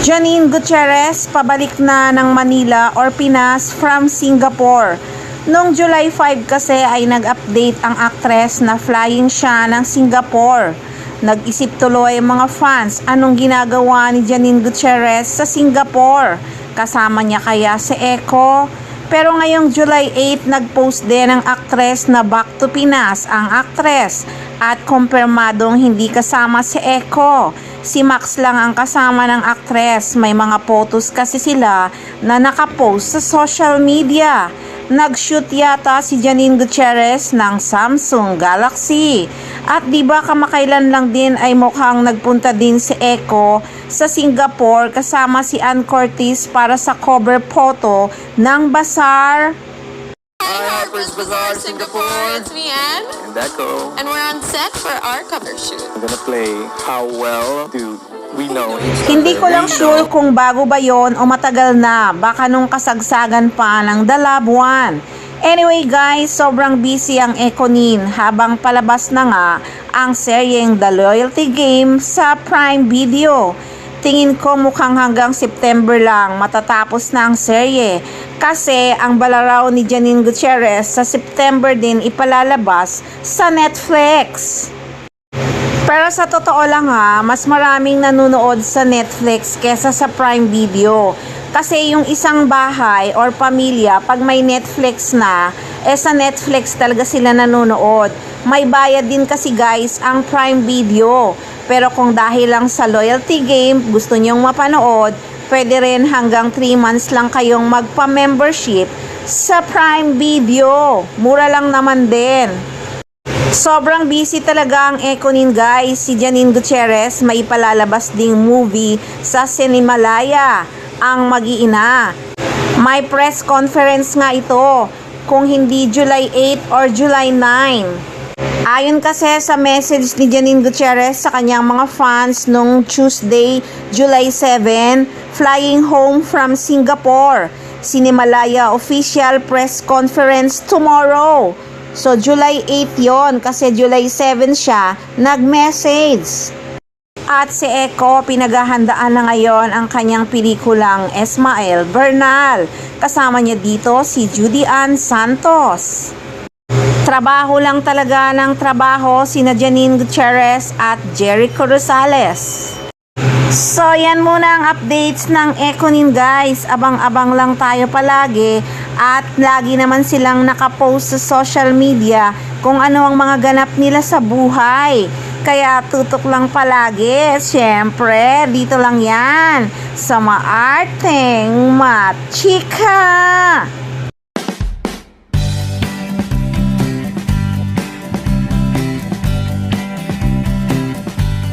Janine Gutierrez pabalik na ng Manila or Pinas from Singapore. Noong July 5 kasi ay nag-update ang actress na flying siya ng Singapore. Nag-isip tuloy ang mga fans anong ginagawa ni Janine Gutierrez sa Singapore. Kasama niya kaya si Eco? Pero ngayong July 8, nag-post din ang actress na back to Pinas ang actress at kumpirmadong hindi kasama si Eco. Si Max lang ang kasama ng actress. May mga photos kasi sila na nakapost sa social media. Nag-shoot yata si Janine Gutierrez ng Samsung Galaxy. At diba kamakailan lang din ay mukhang nagpunta din si Eco sa Singapore kasama si Ann Curtis para sa cover photo ng Bazaar. Hi, Harper's Bazaar, Singapore. It's me, Anne, And Echo. and we're on set for our cover shoot. I'm gonna play How Well Do We Know Each Hindi ko Other. lang sure kung bago ba yon o matagal na. Baka nung kasagsagan pa ng The Love One. Anyway guys, sobrang busy ang Econin habang palabas na nga ang seryeng The Loyalty Game sa Prime Video. Tingin ko mukhang hanggang September lang matatapos na ang serye. Kasi ang balaraw ni Janine Gutierrez sa September din ipalalabas sa Netflix. Pero sa totoo lang ha, mas maraming nanonood sa Netflix kesa sa Prime Video. Kasi yung isang bahay or pamilya, pag may Netflix na, sa Netflix talaga sila nanonood. May bayad din kasi guys ang Prime Video. Pero kung dahil lang sa loyalty game, gusto nyong mapanood, pwede rin hanggang 3 months lang kayong magpa-membership sa Prime Video. Mura lang naman din. Sobrang busy talaga ang Econin guys. Si Janine Gutierrez may palalabas ding movie sa Cinemalaya, ang Mag-iina. May press conference nga ito kung hindi July 8 or July 9. Ayon kasi sa message ni Janine Gutierrez sa kanyang mga fans nung Tuesday, July 7, flying home from Singapore. Cinemalaya official press conference tomorrow. So July 8 yon kasi July 7 siya nag-message. At si Eco pinaghahandaan na ngayon ang kanyang pelikulang Esmael Bernal. Kasama niya dito si Judy Ann Santos. Trabaho lang talaga ng trabaho sina Janine Gutierrez at Jericho Rosales. So yan muna ang updates ng Econin guys. Abang-abang lang tayo palagi at lagi naman silang nakapost sa social media kung ano ang mga ganap nila sa buhay. Kaya tutok lang palagi. Siyempre, dito lang yan sa Maarteng Machika.